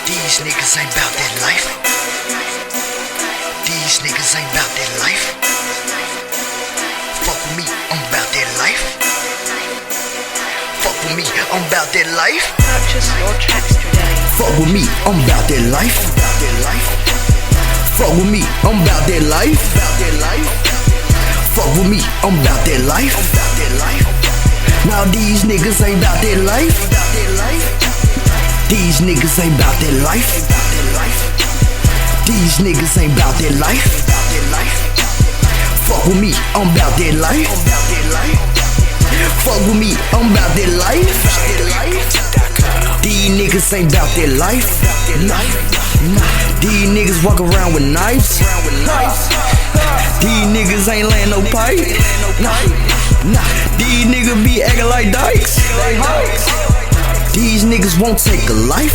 These niggas ain't bout that life. These niggas ain't bout that life. Fuck with me, I'm bout that life. Fuck with me, I'm bout that life. Purchase your tracks today. Fuck with me, I'm bout that life. Fuck with me, I'm bout that life. Fuck with me, I'm bout that life. Now these niggas ain't bout that life. These niggas ain't bout that life. These niggas ain't bout that life. Fuck with me, I'm bout that life. Fuck with me, I'm bout that life. These niggas ain't bout that life. These niggas walk around with knives. These niggas ain't laying no pipe. These niggas be acting like dykes. These niggas won't take a life.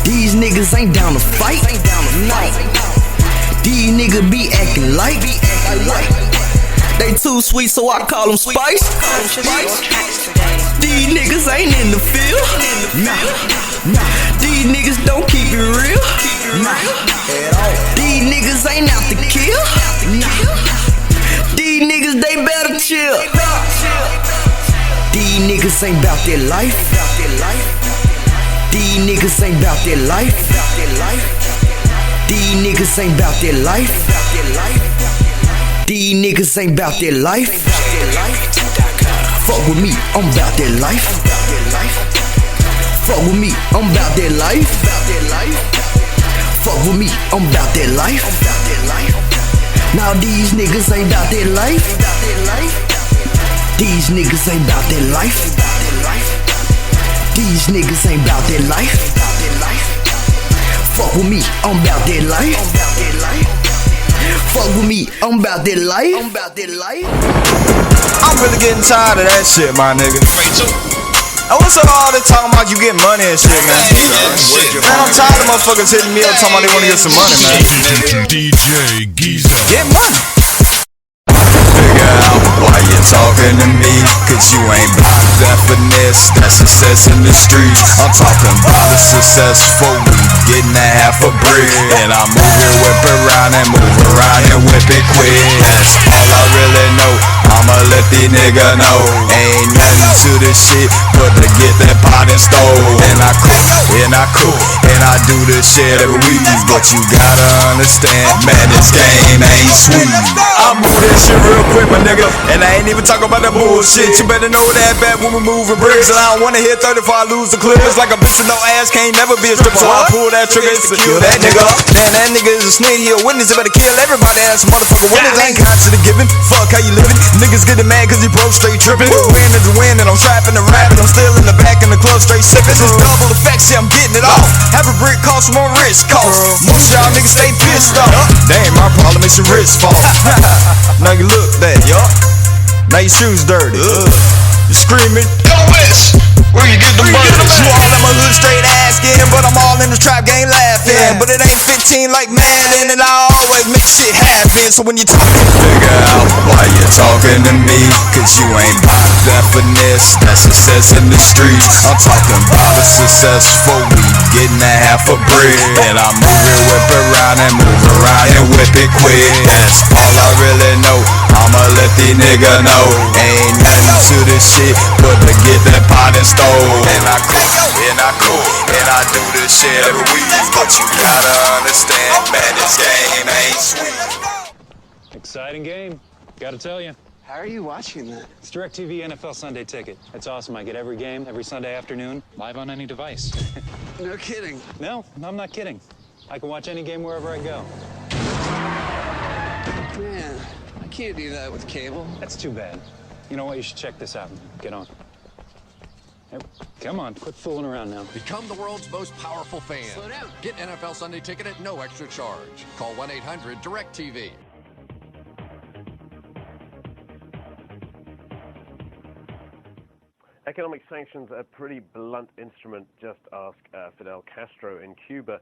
These niggas ain't down to fight. These niggas be acting like they too sweet, so I call them spice. Purchase your tracks today. These niggas ain't in the field. These niggas don't keep it real. These niggas ain't out to kill. These niggas, they better chill. These niggas ain't bout their life. These niggas ain't bout their life. These niggas ain't bout their life. These niggas ain't bout their life. Fuck with me, I'm bout their life. Fuck with me, I'm bout their life. Fuck with me, I'm bout their life. Now these niggas ain't bout their life. These niggas ain't bout their life. These niggas ain't bout their life. Fuck with me, I'm bout their life. Fuck with me, I'm bout their life. I'm really getting tired of that shit, my nigga. And what's up all that talking about you getting money and shit, man? Man, I'm tired of motherfuckers hitting me up talking about they wanna get some money, man. DJ Giza. Get money. Figure out why you talking to me, cause you ain't about that finesse, that success in the streets. I'm talking about a successful week, getting a half a brick, and I move it, whip around and move around and whip it quick. That's all I really know. I'ma let these niggas know ain't nothing to this shit but to get that pot and stove. And I cook, and I do this shit every week. But you gotta understand, man, this game ain't sweet. I move this shit real quick, my nigga, and I ain't even talking about that bullshit. You better know that bad when we moving bricks, and I don't wanna hit 30 before I lose the clip. It's like a bitch with no ass can't never be a stripper, so I pull that trigger to kill that nigga. Man, that nigga is a snake, he a witness, he better kill everybody. That's a motherfucker witness. Ain't conscious of giving, fuck how you living. Niggas getting mad cause he broke straight tripping. Win is a win and I'm trapping and rapping. I'm still in the back in the club straight sipping. This double effects, yeah, I'm getting it off. Have a brick cost more wrist cost. Most y'all niggas stay pissed off. Damn, my problem is your wrist fall. Now you look that, y'all. Now your shoes dirty. You screaming, yo, Wish, where you get the money? You all in my hood straight asking, but I'm all in the trap game laughing. But it ain't 15 like Madden, and I always make shit happen. So when you talk, figure out why you talking to me, cause you ain't bout that finesse, that success in the streets. I'm talking about a successful week, getting a half a brick, and I move it, whip around and move around and whip it quick. That's all I really know. I'ma let these niggas know ain't nothing to this shit but to get that pot and stove. And I cook, and I do this shit every week. But you gotta understand, man, this game ain't sweet. Exciting game, gotta tell you. How are you watching that? It's DirecTV NFL Sunday Ticket. It's awesome. I get every game every Sunday afternoon, live on any device. No kidding. No, I'm not kidding. I can watch any game wherever I go. Man, I can't do that with cable. That's too bad. You know what? You should check this out. Get on. Hey, come on, quit fooling around now. Become the world's most powerful fan. Slow down. Get NFL Sunday Ticket at no extra charge. Call 1-800-DIRECTV. Economic sanctions are a pretty blunt instrument. Just ask Fidel Castro in Cuba.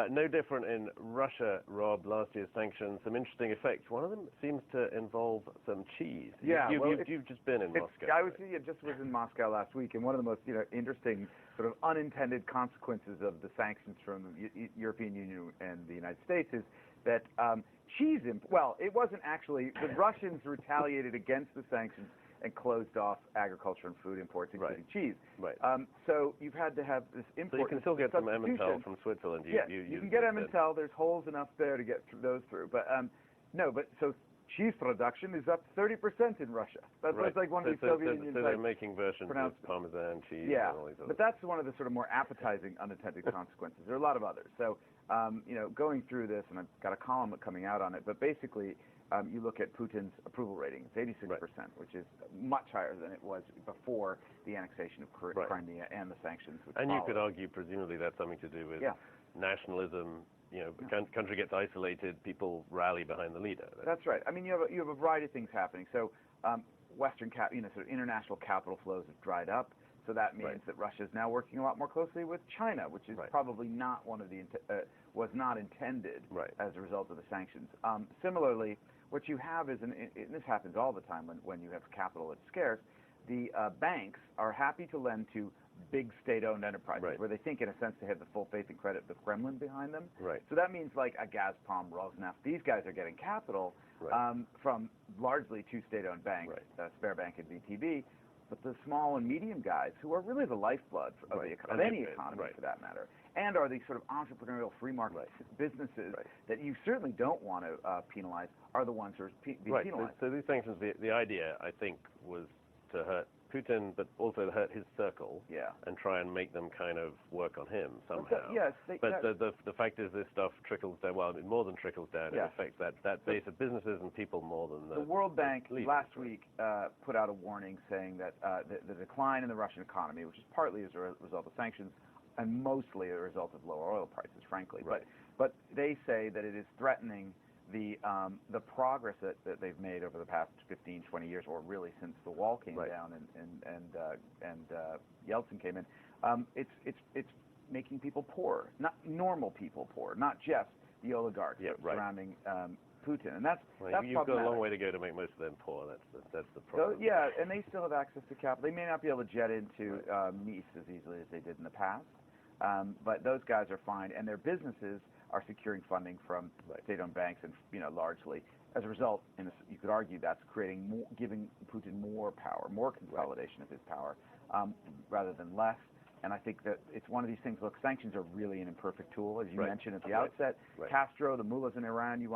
No different in Russia, Rob. Last year's sanctions, some interesting effects. One of them seems to involve some cheese. Yeah, you've just been in Moscow. I just was in Moscow last week, and one of the most interesting sort of unintended consequences of the sanctions from the European Union and the United States is that cheese. Well, it wasn't actually. The Russians retaliated against the sanctions and closed off agriculture and food imports, including cheese. Right. So you've had to have this import. So you can still get some Emmental from Switzerland. You can get Emmental. There's holes enough there to get those through. But so cheese production is up 30% in Russia. That's like one of the Soviet Union. So they're making versions of Parmesan cheese. Yeah, and all these other but that's one of the sort of more appetizing unintended consequences. There are a lot of others. So going through this, and I've got a column coming out on it, but basically. You look at Putin's approval rating, it's 86%, which is much higher than it was before the annexation of Crimea and the sanctions. And you could argue, presumably, that's something to do with nationalism. Country gets isolated, people rally behind the leader. That's right. I mean, you have a variety of things happening. So, sort of international capital flows have dried up. So that means that Russia is now working a lot more closely with China, which is probably not one of the was not intended as a result of the sanctions. Similarly, what you have is, and this happens all the time when you have capital that's scarce, the banks are happy to lend to big state-owned enterprises where they think, in a sense, they have the full faith and credit of the Kremlin behind them. So that means like a Gazprom, Rosneft, these guys are getting capital from largely two state-owned banks, Sberbank and VTB. But the small and medium guys, who are really the lifeblood of any economy for that matter, and are these sort of entrepreneurial free market businesses that you certainly don't want to penalize, are the ones who are being penalized. So these sanctions, the idea, I think, was to hurt Putin, but also to hurt his circle, and try and make them kind of work on him somehow. But the fact is, this stuff trickles down. Well, it more than trickles down. It affects that base of businesses and people more than the World Bank last week put out a warning saying that the decline in the Russian economy, which is partly as a result of sanctions, and mostly a result of lower oil prices, frankly. But they say that it is threatening the progress that they've made over the past 15, 20 years, or really since the wall came down and Yeltsin came in. It's making people poor, not normal people poor, not just the oligarchs surrounding Putin, and that's you've got a long way to go to make most of them poor. That's the problem. So, and they still have access to capital. They may not be able to jet into Nice as easily as they did in the past, but those guys are fine, and their businesses are securing funding from state-owned banks, and largely as a result, you could argue that's giving Putin more power, more consolidation of his power, rather than less. And I think that it's one of these things. Look, sanctions are really an imperfect tool, as you mentioned at the outset. Castro, the mullahs in Iran, you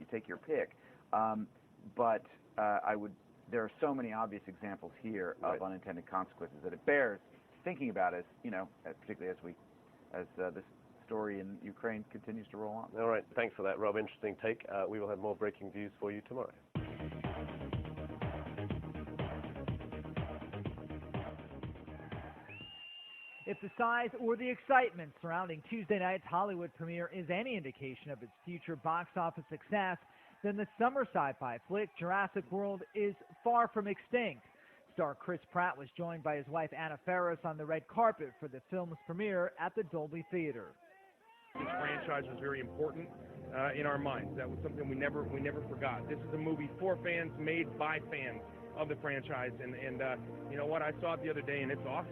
take your pick. But there are so many obvious examples here of unintended consequences that it bears thinking about, particularly as this story in Ukraine continues to roll on. All right, thanks for that, Rob. Interesting take. We will have more breaking views for you tomorrow. If the size or the excitement surrounding Tuesday night's Hollywood premiere is any indication of its future box office success, then the summer sci-fi flick Jurassic World is far from extinct. Star Chris Pratt was joined by his wife Anna Faris on the red carpet for the film's premiere at the Dolby Theater. This franchise was very important in our minds. That was something we never forgot. This is a movie for fans, made by fans of the franchise, and you know what? I saw it the other day, and it's awesome.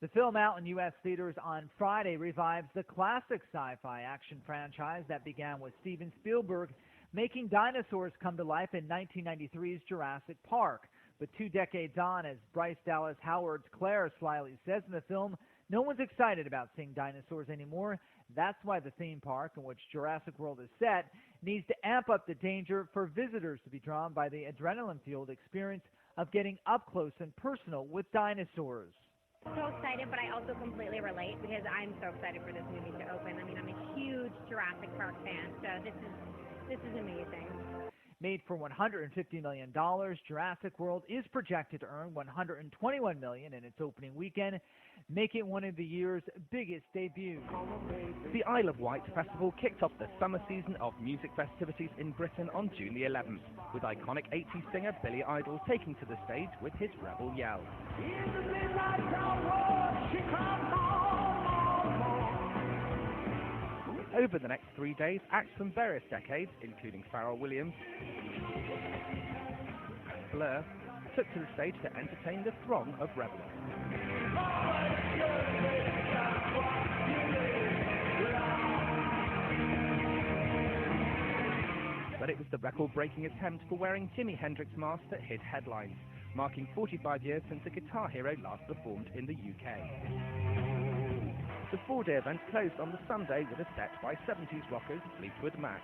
The film, out in U.S. theaters on Friday, revives the classic sci-fi action franchise that began with Steven Spielberg making dinosaurs come to life in 1993's Jurassic Park. But 2 decades on, as Bryce Dallas Howard's Claire slyly says in the film, no one's excited about seeing dinosaurs anymore. That's why the theme park in which Jurassic World is set needs to amp up the danger for visitors to be drawn by the adrenaline-fueled experience of getting up close and personal with dinosaurs. So excited, but I also completely relate because I'm so excited for this movie to open. I mean, I'm a huge Jurassic Park fan, so this is amazing. Made for $150 million, Jurassic World is projected to earn $121 million in its opening weekend, making it one of the year's biggest debuts. The Isle of Wight Festival kicked off the summer season of music festivities in Britain on June the 11th, with iconic 80s singer Billy Idol taking to the stage with his Rebel Yell. Over the next 3 days, acts from various decades, including Pharrell Williams, Blur, took to the stage to entertain the throng of revelers. But it was the record-breaking attempt for wearing Jimi Hendrix masks that hit headlines, marking 45 years since the Guitar Hero last performed in the UK. The 4-day event closed on the Sunday with a set by 70s rockers Fleetwood Mac.